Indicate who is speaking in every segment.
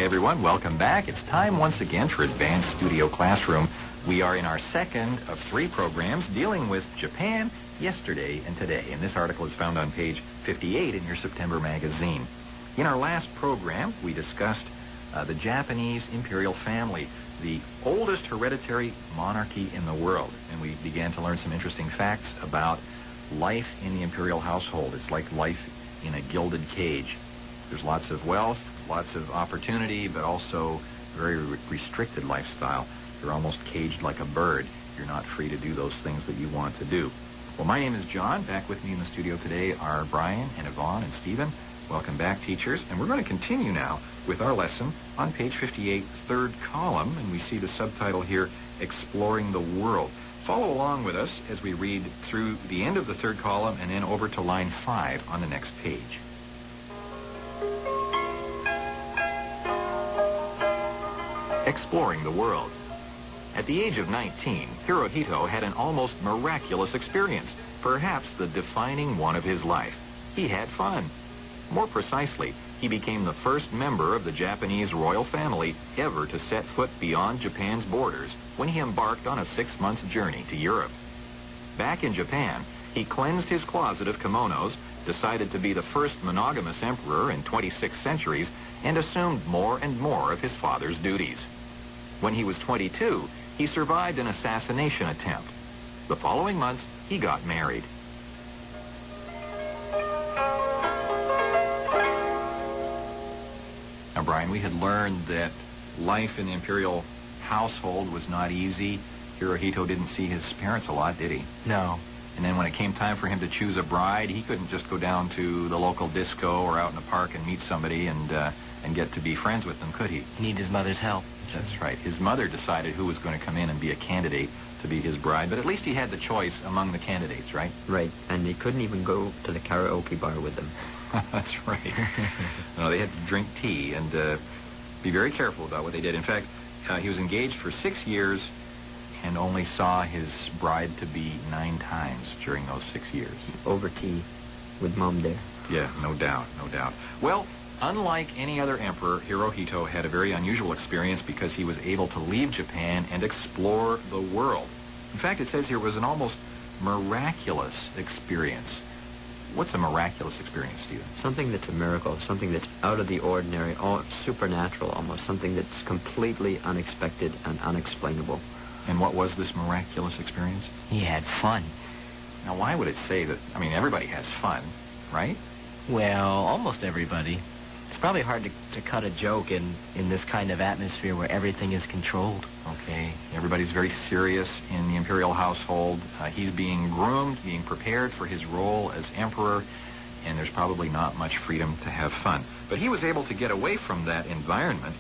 Speaker 1: everyone. Welcome back. It's time once again for Advanced Studio Classroom. We are in our second of 3 programs dealing with Japan, yesterday and today. And this article is found on page 58 in your September magazine. In our last program, we discussed the Japanese imperial family, the oldest hereditary monarchy in the world. And we began to learn some interesting facts about life in the imperial household. It's like life in a gilded cage. There's lots of wealth, lots of opportunity, but also a very restricted lifestyle. You're almost caged like a bird. You're not free to do those things that you want to do. Well, my name is John. Back with me in the studio today are Brian and Yvonne and Stephen. Welcome back, teachers. And we're going to continue now with our lesson on page 58, third column, and we see the subtitle here, Exploring the World. Follow along with us as we read through the end of the third column and then over to line 5 on the next page. Exploring the world. At the age of 19, Hirohito had an almost miraculous experience, perhaps the defining one of his life. He had fun. More precisely, he became the first member of the Japanese royal family ever to set foot beyond Japan's borders when he embarked on a 6-month journey to Europe. Back in Japan, he cleansed his closet of kimonos, decided to be the first monogamous emperor in 26 centuries, and assumed more and more of his father's duties. When he was 22, he survived an assassination attempt. The following month, he got married. Now, Brian, we had learned that life in the imperial household was not easy. Hirohito didn't see his parents a lot, did he?
Speaker 2: No.
Speaker 1: And then when it came time for him to choose a bride, he couldn't just go down to the local disco or out in the park and meet somebody and get to be friends with them, could he?
Speaker 2: He needed his mother's help.
Speaker 1: That's right. His mother decided who was going to come in and be a candidate to be his bride, but at least he had the choice among the candidates, right?
Speaker 3: Right, and he couldn't even go to the karaoke bar with them.
Speaker 1: That's right. No, they had to drink tea and be very careful about what they did. In fact, he was engaged for 6 years and only saw his bride-to-be 9 times during those 6 years.
Speaker 3: Over tea with Mom there.
Speaker 1: Yeah, no doubt, no doubt. Well, unlike any other emperor, Hirohito had a very unusual experience because he was able to leave Japan and explore the world. In fact, it says here it was an almost miraculous experience. What's a miraculous experience, Stephen?
Speaker 3: Something that's a miracle, something that's out of the ordinary, supernatural almost, something that's completely unexpected and unexplainable.
Speaker 1: And what was this miraculous experience?
Speaker 2: He had fun.
Speaker 1: Now, why would it say that? I mean, everybody has fun, right?
Speaker 2: Well, almost everybody. It's probably hard to cut a joke in this kind of atmosphere where everything is controlled.
Speaker 1: Okay, everybody's very serious in the imperial household. He's being groomed, being prepared for his role as emperor, and there's probably not much freedom to have fun. But he was able to get away from that environment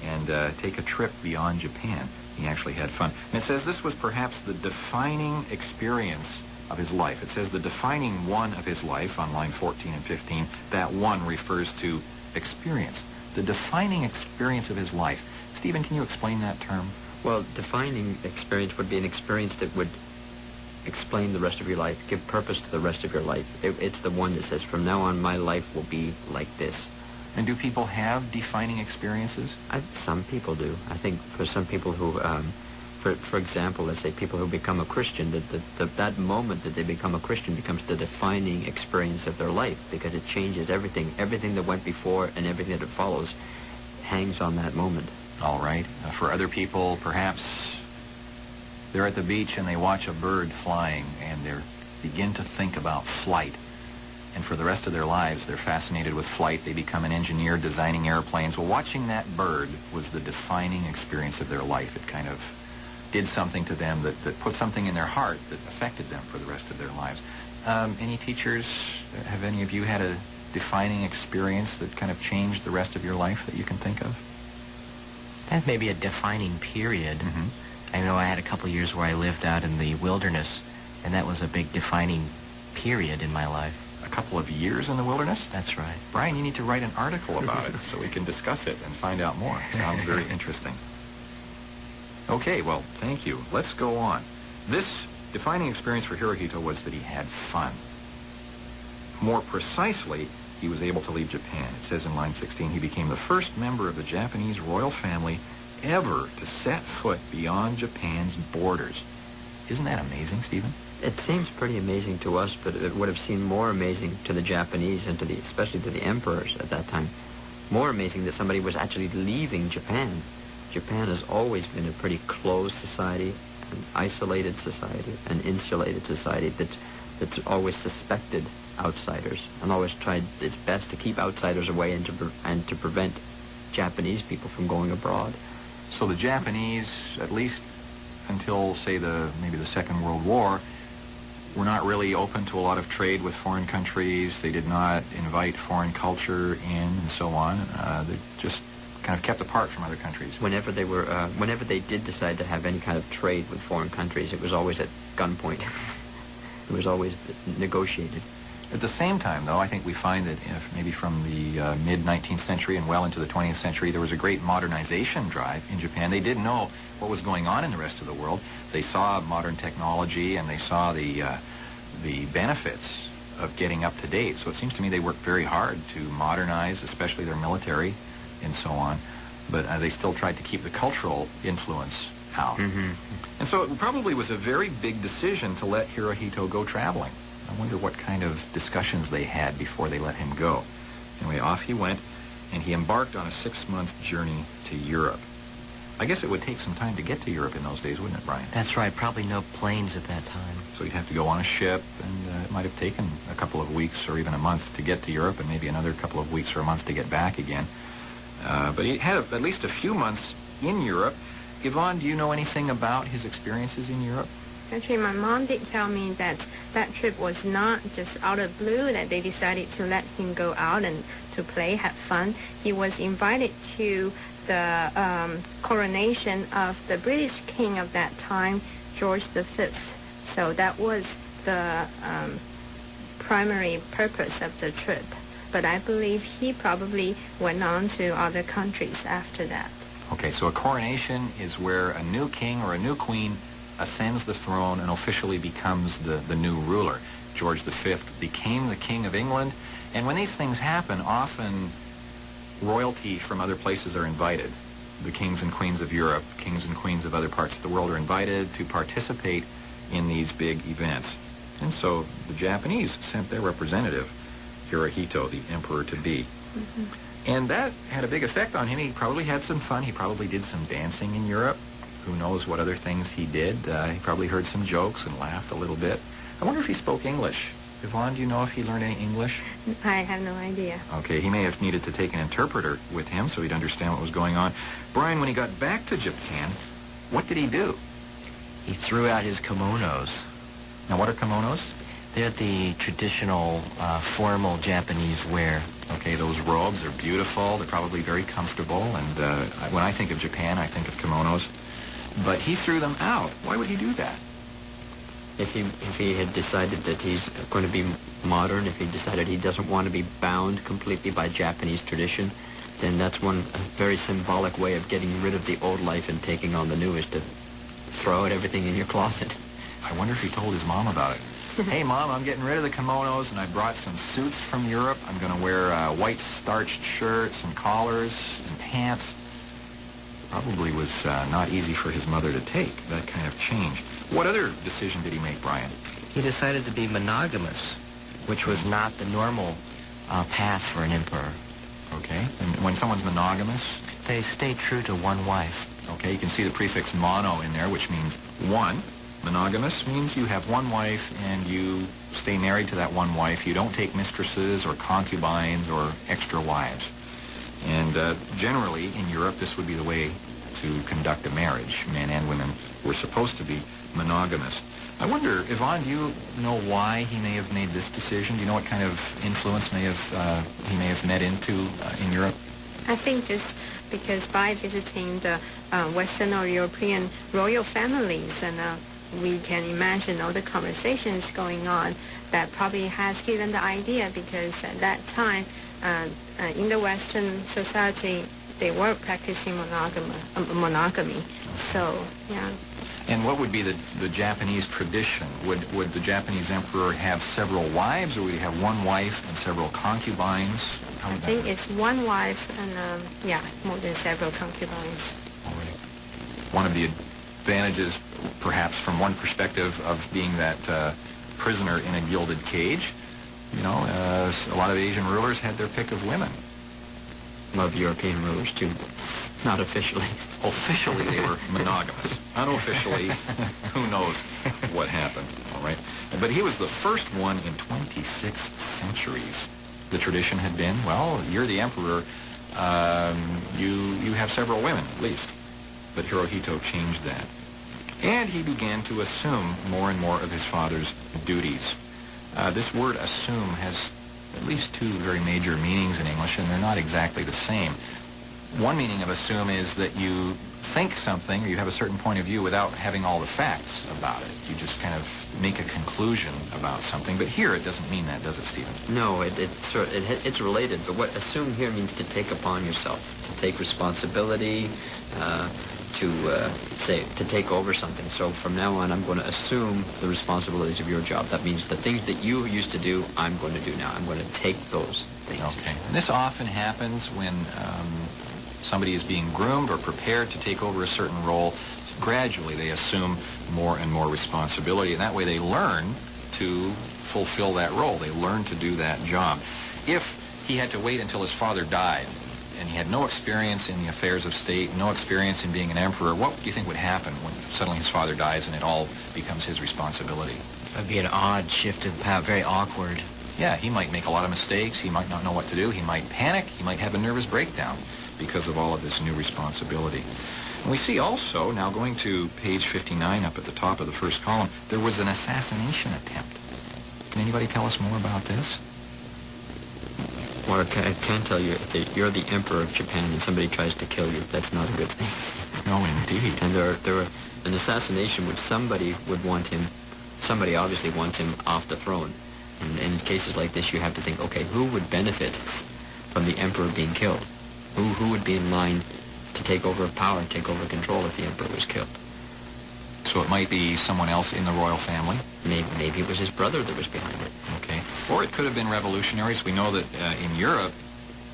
Speaker 1: and take a trip beyond Japan. He actually had fun. And it says this was perhaps the defining experience of his life. It says the defining one of his life on line 14 and 15. That one refers to experience. The defining experience of his life. Stephen, can you explain that term?
Speaker 3: Well, defining experience would be an experience that would explain the rest of your life, give purpose to the rest of your life. It's the one that says, from now on, my life will be like this.
Speaker 1: And do people have defining experiences?
Speaker 3: Some people do. I think for some people who, for example, let's say people who become a Christian, that moment that they become a Christian becomes the defining experience of their life because it changes everything. Everything that went before and everything that follows hangs on that moment.
Speaker 1: All right. For other people, perhaps they're at the beach and they watch a bird flying and they begin to think about flight. And for the rest of their lives, they're fascinated with flight. They become an engineer designing airplanes. Well, watching that bird was the defining experience of their life. It kind of did something to them that put something in their heart that affected them for the rest of their lives. Any teachers, have any of you had a defining experience that kind of changed the rest of your life that you can think of?
Speaker 2: That may be a defining period.
Speaker 1: Mm-hmm.
Speaker 2: I know I had a couple of years where I lived out in the wilderness, and that was a big defining period in my life.
Speaker 1: A couple of years in the wilderness?
Speaker 2: That's right.
Speaker 1: Brian, you need to write an article about it so we can discuss it and find out more. Sounds very interesting. Okay, well, thank you. Let's go on. This defining experience for Hirohito was that he had fun. More precisely, he he was able to leave Japan. It says in line 16, he became the first member of the Japanese royal family ever to set foot beyond Japan's borders. Isn't that amazing, Stephen?
Speaker 3: It seems pretty amazing to us, but it would have seemed more amazing to the Japanese and especially to the emperors at that time. More amazing that somebody was actually leaving Japan. Japan has always been a pretty closed society, an isolated society, an insulated society that's always suspected outsiders and always tried its best to keep outsiders away and to prevent Japanese people from going abroad.
Speaker 1: So the Japanese, at least until, say, maybe the Second World War, were not really open to a lot of trade with foreign countries. They did not invite foreign culture in and so on. They just kind of kept apart from other countries.
Speaker 3: Whenever they did decide to have any kind of trade with foreign countries, it was always at gunpoint. It was always negotiated.
Speaker 1: At the same time, though, I think we find that maybe from the mid-19th century and well into the 20th century, there was a great modernization drive in Japan. They did know what was going on in the rest of the world. They saw modern technology and they saw the benefits of getting up to date. So it seems to me they worked very hard to modernize, especially their military and so on. But they still tried to keep the cultural influence out.
Speaker 3: Mm-hmm.
Speaker 1: And so it probably was a very big decision to let Hirohito go traveling. I wonder what kind of discussions they had before they let him go. Anyway, off he went, and he embarked on a 6-month journey to Europe. I guess it would take some time to get to Europe in those days, wouldn't it, Brian?
Speaker 2: That's right. Probably no planes at that time.
Speaker 1: So you'd have to go on a ship, and it might have taken a couple of weeks or even a month to get to Europe, and maybe another couple of weeks or a month to get back again. But he had at least a few months in Europe. Yvonne, do you know anything about his experiences in Europe?
Speaker 4: Actually, my mom did tell me that that trip was not just out of blue, that they decided to let him go out and to play, have fun. He was invited to the coronation of the British king of that time, George V. So that was the primary purpose of the trip. But I believe he probably went on to other countries after that.
Speaker 1: Okay, so a coronation is where a new king or a new queen ascends the throne and officially becomes the new ruler. George V became the King of England, and when these things happen, often royalty from other places are invited. The kings and queens of Europe, kings and queens of other parts of the world are invited to participate in these big events. And so the Japanese sent their representative, Hirohito, the emperor-to-be.
Speaker 4: Mm-hmm.
Speaker 1: And that had a big effect on him. He probably had some fun. He probably did some dancing in Europe. Who knows what other things he did. He probably heard some jokes and laughed a little bit. I wonder if he spoke English. Yvonne, do you know if he learned any English?
Speaker 4: I have no idea.
Speaker 1: Okay, he may have needed to take an interpreter with him so he'd understand what was going on. Brian, when he got back to Japan, what did he do?
Speaker 2: He threw out his kimonos.
Speaker 1: Now, what are kimonos?
Speaker 2: They're the traditional formal Japanese wear.
Speaker 1: Okay, those robes are beautiful. They're probably very comfortable. And when I think of Japan, I think of kimonos. But he threw them out. Why would he do that?
Speaker 3: If he had decided that he's going to be modern, if he decided he doesn't want to be bound completely by Japanese tradition, then that's a very symbolic way of getting rid of the old life and taking on the new, is to throw out everything in your closet.
Speaker 1: I wonder if he told his mom about it. Hey, Mom, I'm getting rid of the kimonos, and I brought some suits from Europe. I'm going to wear white starched shirts and collars and pants. Probably was not easy for his mother to take, that kind of change. What other decision did he make, Brian?
Speaker 2: He decided to be monogamous, which was not the normal path for an emperor.
Speaker 1: Okay, and when someone's monogamous,
Speaker 2: They stay true to one wife.
Speaker 1: okay, you can see the prefix mono in there, which means one. Monogamous means you have one wife and you stay married to that one wife. You don't take mistresses or concubines or extra wives. And generally, in Europe, this would be the way to conduct a marriage. Men and women were supposed to be monogamous. I wonder, Yvonne, do you know why he may have made this decision? Do you know what kind of influence he may have met into in Europe?
Speaker 4: I think just because by visiting the Western or European royal families, and we can imagine all the conversations going on, that probably has given the idea, because at that time, in the Western society, they were practicing monogamy. So, yeah.
Speaker 1: And what would be the Japanese tradition? Would the Japanese emperor have several wives, or would he have one wife and several concubines? How would
Speaker 4: I think it's one wife and, more than several concubines.
Speaker 1: Already. One of the advantages, perhaps from one perspective, of being that prisoner in a gilded cage, a lot of Asian rulers had their pick of women.
Speaker 3: A lot of European rulers, too. Not officially.
Speaker 1: Officially, they were monogamous. Unofficially, who knows what happened, all right? But he was the first one in 26 centuries. The tradition had been, well, you're the emperor, you have several women, at least. But Hirohito changed that. And he began to assume more and more of his father's duties. This word assume has at least two very major meanings in English, and they're not exactly the same. One meaning of assume is that you think something, or you have a certain point of view without having all the facts about it. You just kind of make a conclusion about something. But here it doesn't mean that, does it, Stephen?
Speaker 3: No, it's related, but what assume here means to take upon yourself, to take responsibility, to take over something. So from now on, I'm going to assume the responsibilities of your job. That means the things that you used to do, I'm going to do now. I'm going to take those things.
Speaker 1: Okay. And this often happens when somebody is being groomed or prepared to take over a certain role. Gradually, they assume more and more responsibility, and that way they learn to fulfill that role. They learn to do that job. If he had to wait until his father died, and he had no experience in the affairs of state, no experience in being an emperor, what do you think would happen when suddenly his father dies and it all becomes his responsibility?
Speaker 2: That'd be an odd shift of power, very awkward.
Speaker 1: Yeah, he might make a lot of mistakes. He might not know what to do. He might panic. He might have a nervous breakdown because of all of this new responsibility. And we see also, now going to page 59 up at the top of the first column, there was an assassination attempt. Can anybody tell us more about this?
Speaker 3: Well, I can tell you, if you're the emperor of Japan and somebody tries to kill you, that's not a good thing.
Speaker 1: No, indeed.
Speaker 3: And there were an assassination which somebody obviously wants him off the throne. And in cases like this, you have to think, okay, who would benefit from the emperor being killed? Who would be in line to take over power, take over control if the emperor was killed?
Speaker 1: So it might be someone else in the royal family.
Speaker 3: Maybe it was his brother that was behind it.
Speaker 1: Okay. Or it could have been revolutionaries. We know that in Europe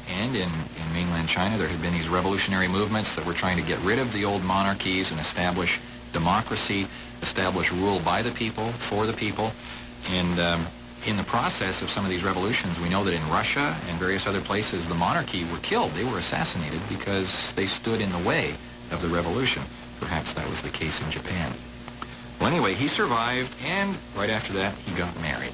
Speaker 1: and in mainland China, there had been these revolutionary movements that were trying to get rid of the old monarchies and establish democracy, establish rule by the people, for the people. And in the process of some of these revolutions, we know that in Russia and various other places, the monarchy were killed. They were assassinated because they stood in the way of the revolution. Perhaps that was the case in Japan. Well, anyway, he survived, and right after that, he got married.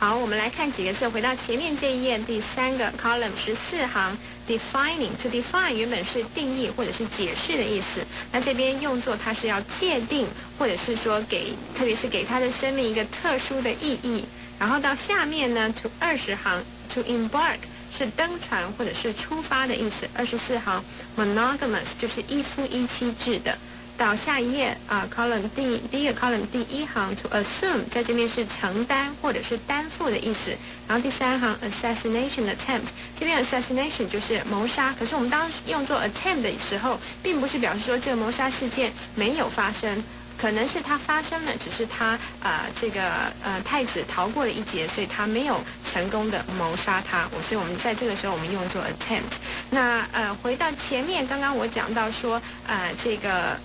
Speaker 4: 好，我们来看几个字，回到前面这一页第3个 column 14行 defining to define 原本是定义或者是解释的意思，那这边用作它是要界定，或者是说特别是给他的生命一个特殊的意义。然后到下面呢 to 20行 to embark 是登船或者是出发的意思。24行 monogamous 就是一夫一妻制的。到下一页column 第一个 column 第1行 to assume 在这边是承担或者是担负的意思，然后第3行 assassination attempt 这边 assassination 就是谋杀，可是我们当用作 attempt 的时候，并不是表示说这个谋杀事件没有发生。可能是它发生了，只是他太子逃过了一劫，所以他没有成功的谋杀他。所以我们在这个时候我们用作 attempt。那回到前面，刚刚我讲到说这个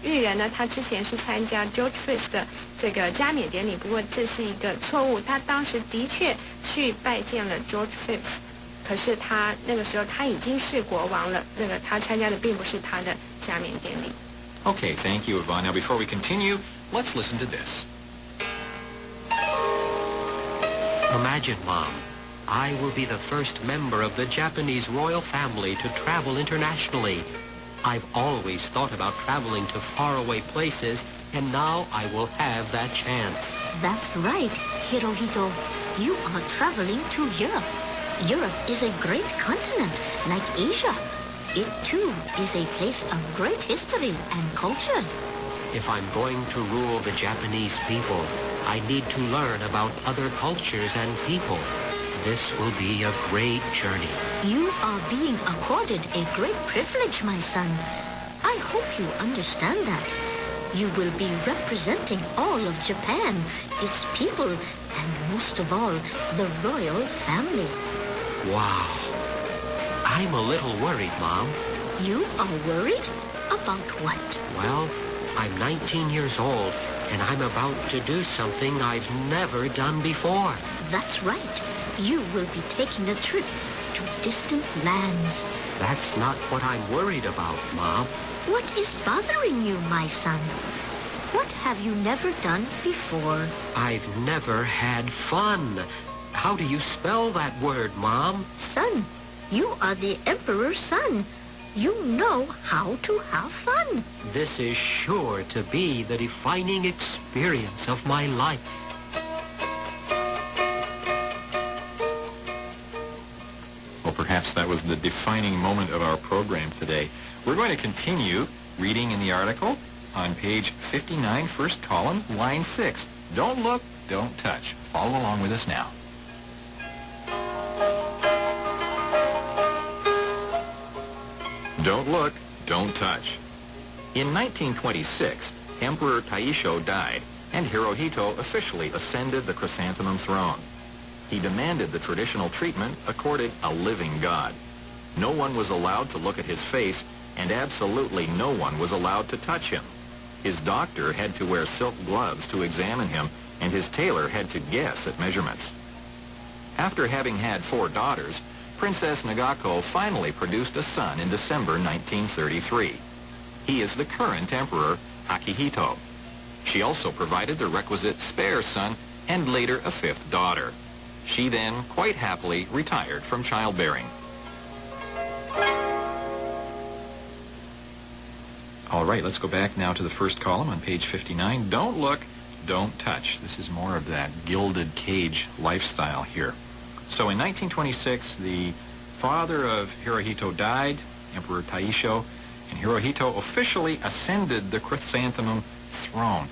Speaker 4: 裕仁呢，他之前是参加 George V 的这个加冕典礼，不过这是一个错误，他当时的确去拜见了 George V。可是他那个时候他已经是国王了，那个他参加的并不是他的加冕典礼。
Speaker 1: Okay, thank you, Yvonne. Now, before we continue, let's listen to this.
Speaker 5: Imagine, Mom, I will be the first member of the Japanese royal family to travel internationally. I've always thought about traveling to faraway places, and now I will have that chance.
Speaker 6: That's right, Hirohito. You are traveling to Europe. Europe is a great continent, like Asia. It, too, is a place of great history and culture.
Speaker 5: If I'm going to rule the Japanese people, I need to learn about other cultures and people. This will be a great journey.
Speaker 6: You are being accorded a great privilege, my son. I hope you understand that. You will be representing all of Japan, its people, and most of all, the royal family.
Speaker 5: Wow. I'm a little worried, Mom.
Speaker 6: You are worried? About what?
Speaker 5: Well, I'm 19 years old, and I'm about to do something I've never done before.
Speaker 6: That's right. You will be taking a trip to distant lands.
Speaker 5: That's not what I'm worried about, Mom.
Speaker 6: What is bothering you, my son? What have you never done before?
Speaker 5: I've never had fun. How do you spell that word, Mom?
Speaker 6: Son, you are the Emperor's son. You know how to have fun.
Speaker 5: This is sure to be the defining experience of my life.
Speaker 1: Well, perhaps that was the defining moment of our program today. We're going to continue reading in the article on page 59, first column, line 6. Don't look, don't touch. Follow along with us now. Don't look, don't touch. In 1926, Emperor Taisho died, and Hirohito officially ascended the chrysanthemum throne. He demanded the traditional treatment accorded a living god. No one was allowed to look at his face, and absolutely no one was allowed to touch him. His doctor had to wear silk gloves to examine him, and his tailor had to guess at measurements. After having had 4 daughters, Princess Nagako finally produced a son in December 1933. He is the current emperor, Akihito. She also provided the requisite spare son and later a 5th daughter. She then, quite happily, retired from childbearing. All right, let's go back now to the first column on page 59. Don't look, don't touch. This is more of that gilded cage lifestyle here. So in 1926, the father of Hirohito died, Emperor Taisho, and Hirohito officially ascended the chrysanthemum throne.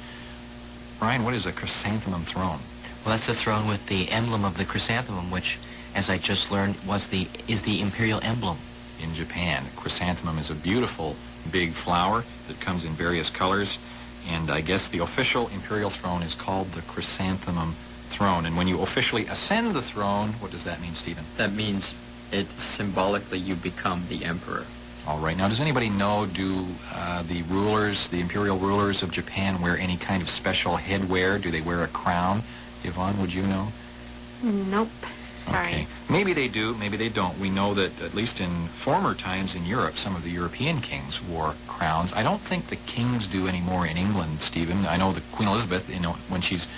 Speaker 1: Brian, what is a chrysanthemum throne?
Speaker 2: Well, that's the throne with the emblem of the chrysanthemum, which, as I just learned, is the imperial emblem.
Speaker 1: In Japan, chrysanthemum is a beautiful big flower that comes in various colors, and I guess the official imperial throne is called the chrysanthemum throne. And when you officially ascend the throne, what does that mean, Stephen?
Speaker 3: That means it symbolically you become the emperor.
Speaker 1: All right. Now, does anybody know, do the imperial rulers of Japan wear any kind of special headwear? Do they wear a crown? Yvonne, would you know?
Speaker 4: Nope. Sorry.
Speaker 1: Okay. Maybe they do, maybe they don't. We know that, at least in former times in Europe, some of the European kings wore crowns. I don't think the kings do anymore in England, Stephen. I know that Queen Elizabeth, when she's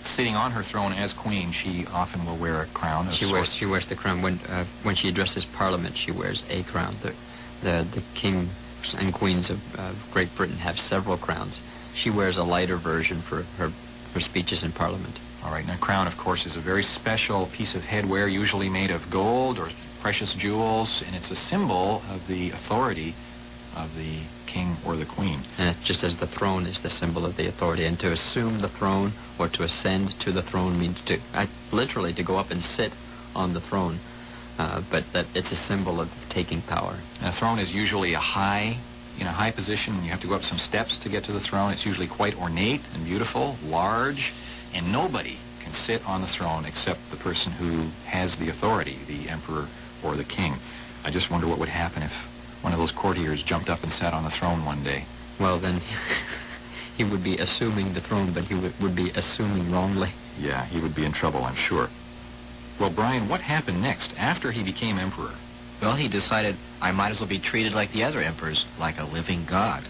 Speaker 1: sitting on her throne as queen, she often will wear a crown of sorts.
Speaker 3: She wears the crown when she addresses Parliament. She wears a crown. The kings and queens of Great Britain have several crowns. She wears a lighter version for her speeches in Parliament.
Speaker 1: All right. Now, a crown, of course, is a very special piece of headwear, usually made of gold or precious jewels, and it's a symbol of the authority of the king or the queen.
Speaker 3: And it's just as the throne is the symbol of the authority, and to assume the throne or to ascend to the throne means literally to go up and sit on the throne, but that it's a symbol of taking power.
Speaker 1: And a throne is usually in a high position. You have to go up some steps to get to the throne. It's usually quite ornate and beautiful, large, and nobody can sit on the throne except the person who has the authority, the emperor or the king. I just wonder what would happen if one of those courtiers jumped up and sat on the throne one day.
Speaker 3: Well, then he would be assuming the throne, but he would be assuming wrongly.
Speaker 1: Yeah, he would be in trouble, I'm sure. Well, Brian, what happened next after he became emperor?
Speaker 2: Well, he decided I might as well be treated like the other emperors, like a living god.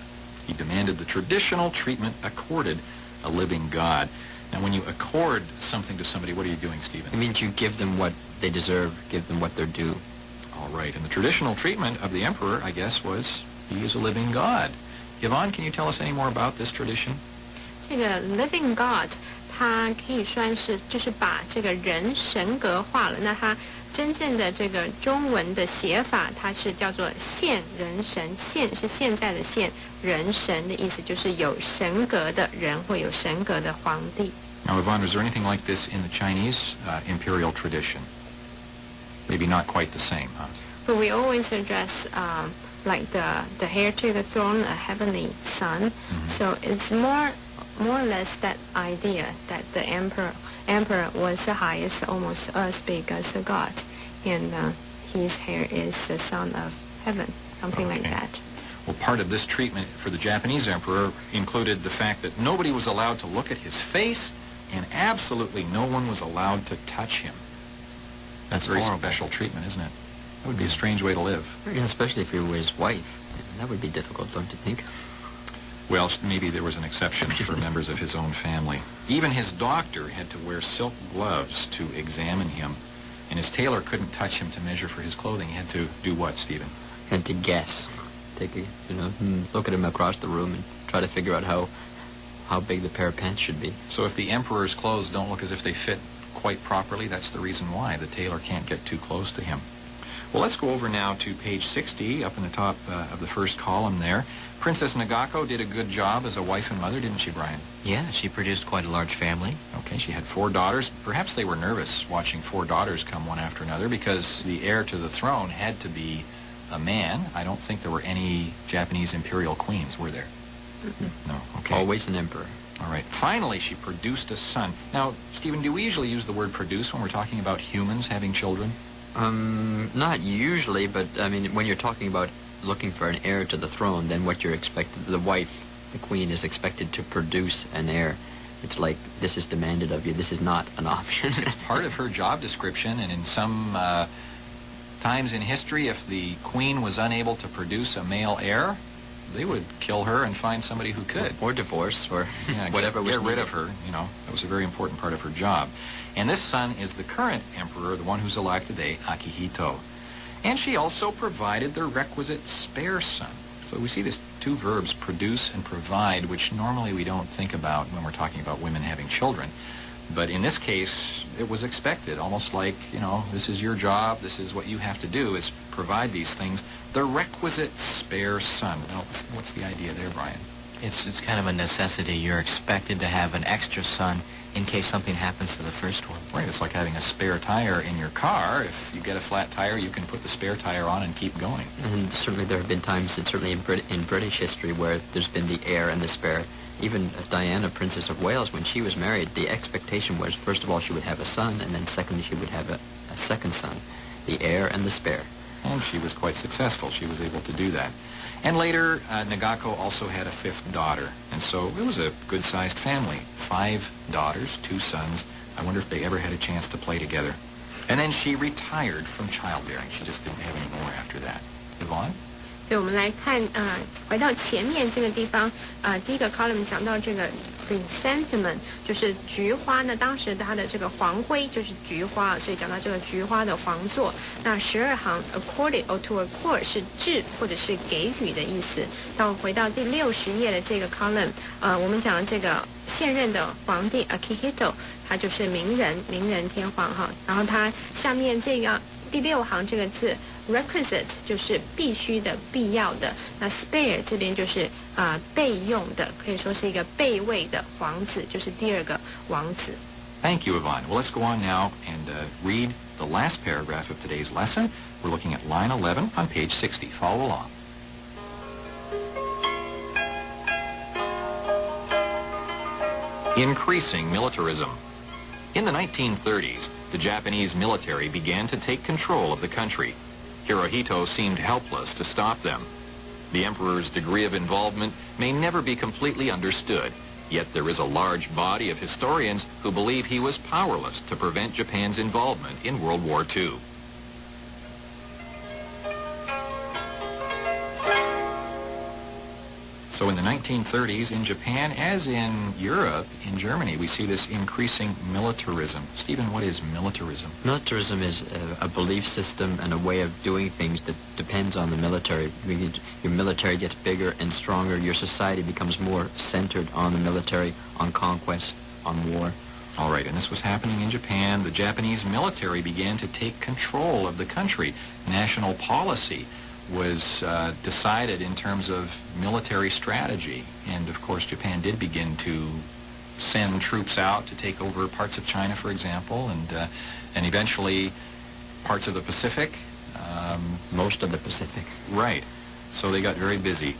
Speaker 1: He demanded the traditional treatment accorded a living god. Now, when you accord something to somebody, what are you doing, Stephen?
Speaker 3: It means you give them what they deserve, give them what they're due.
Speaker 1: All right, and the traditional treatment of the emperor, I guess, was he is a living god. Yvonne, can you tell us any more about this tradition?
Speaker 4: 这个 living God， 它可以算是就是把这个人神格化了。那它真正的这个中文的写法，它是叫做现人神。现是现在的现，人神的意思就是有神格的人或有神格的皇帝。
Speaker 1: Now, Yvonne, was there anything like this in the Chinese imperial tradition? Maybe not quite the same, huh?
Speaker 4: But we always address like the heir to the throne, a heavenly son. So it's more or less that idea that the emperor was the highest, almost as big as a god, and his heir is the son of heaven, something like that.
Speaker 1: Well, part of this treatment for the Japanese emperor included the fact that nobody was allowed to look at his face, and absolutely no one was allowed to touch him. That's very
Speaker 2: horrible.
Speaker 1: special treatment, isn't it? That would be a strange way to live.
Speaker 3: Yeah, especially if you were his wife. That would be difficult, don't you think?
Speaker 1: Well, maybe there was an exception for members of his own family. Even his doctor had to wear silk gloves to examine him, and his tailor couldn't touch him to measure for his clothing. He had to do what, Stephen?
Speaker 3: And to guess. Look at him across the room and try to figure out how big the pair of pants should be.
Speaker 1: So if the emperor's clothes don't look as if they fit quite properly, that's the reason why. The tailor can't get too close to him. Well, let's go over now to page 60, up in the top of the first column there. Princess Nagako did a good job as a wife and mother, didn't she, Brian?
Speaker 2: Yeah, she produced quite a large family.
Speaker 1: Okay, she had 4 daughters. Perhaps they were nervous watching 4 daughters come one after another because the heir to the throne had to be a man. I don't think there were any Japanese imperial queens, were there? No, okay.
Speaker 3: Always an emperor.
Speaker 1: All right. Finally, she produced a son. Now, Stephen, do we usually use the word produce when we're talking about humans having children?
Speaker 3: Not usually, but I mean, when you're talking about looking for an heir to the throne, then what you're expected, the wife, the queen, is expected to produce an heir. It's like, this is demanded of you. This is not an option.
Speaker 1: It's part of her job description, and in some times in history, if the queen was unable to produce a male heir, they would kill her and find somebody who could.
Speaker 3: Or divorce, or whatever.
Speaker 1: Get rid of her, That was a very important part of her job. And this son is the current emperor, the one who's alive today, Akihito. And she also provided the requisite spare son. So we see these 2 verbs, produce and provide, which normally we don't think about when we're talking about women having children. But in this case, it was expected, almost like, this is your job, this is what you have to do, is provide these things. The requisite spare son. Now, what's the idea there, Brian?
Speaker 2: It's kind of a necessity. You're expected to have an extra son in case something happens to the first one.
Speaker 1: Right, it's like having a spare tire in your car. If you get a flat tire, you can put the spare tire on and keep going.
Speaker 3: And certainly there have been times, and certainly in British history, where there's been the heir and the spare. Even Diana, Princess of Wales, when she was married, the expectation was, first of all, she would have a son, and then secondly, she would have a second son, the heir and the spare.
Speaker 1: And she was quite successful. She was able to do that. And later, Nagako also had a 5th daughter. And so it was a good-sized family. 5 daughters, 2 sons. I wonder if they ever had a chance to play together. And then she retired from childbearing. She just didn't have any more after that. Yvonne?
Speaker 4: 所以我们来看，回到前面这个地方，第一个 column 讲到这个 chrysanthemum 就是菊花呢，当时它的这个黄灰就是菊花，所以讲到这个菊花的黄座。那12行 accorded or to accord 是致或者是给予的意思。回到第60页的这个 column，我们讲的这个现任的皇帝 Akihito， 他就是名人天皇哈。然后他下面这个第6行这个字。requisite 就是必须的、必要的，那 spare 这边就是备用的，可以说是一个备位的皇子，就是第2个王子。
Speaker 1: Thank you, Yvonne. Well, let's go on now and read the last paragraph of today's lesson. We're looking at line 11 on page 60. Follow along. Increasing militarism. In the 1930s, the Japanese military began to take control of the country. Hirohito seemed helpless to stop them. The emperor's degree of involvement may never be completely understood, yet there is a large body of historians who believe he was powerless to prevent Japan's involvement in World War II. So in the 1930s in Japan, as in Europe, in Germany, we see this increasing militarism. Stephen, what is militarism?
Speaker 3: Militarism is a belief system and a way of doing things that depends on the military. Your military gets bigger and stronger. Your society becomes more centered on the military, on conquest, on war.
Speaker 1: All right, and this was happening in Japan. The Japanese military began to take control of the country. National policy was decided in terms of military strategy. And of course, Japan did begin to send troops out to take over parts of China, for example, and eventually parts of the Pacific.
Speaker 3: Most of the Pacific.
Speaker 1: Right. So they got very busy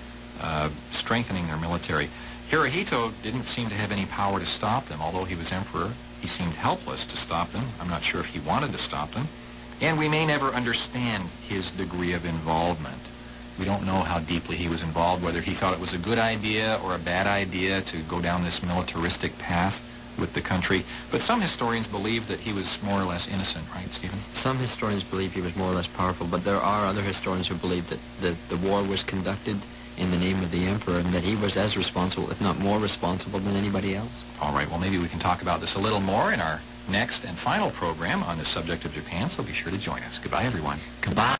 Speaker 1: strengthening their military. Hirohito didn't seem to have any power to stop them. Although he was emperor, he seemed helpless to stop them. I'm not sure if he wanted to stop them. And we may never understand his degree of involvement. We don't know how deeply he was involved, whether he thought it was a good idea or a bad idea to go down this militaristic path with the country. But some historians believe that he was more or less innocent, right, Stephen?
Speaker 3: Some historians believe he was more or less powerful, but there are other historians who believe that the war was conducted in the name of the emperor and that he was as responsible, if not more responsible, than anybody else.
Speaker 1: All right, well, maybe we can talk about this a little more in our next and final program on the subject of Japan, so be sure to join us. Goodbye, everyone.
Speaker 3: Goodbye.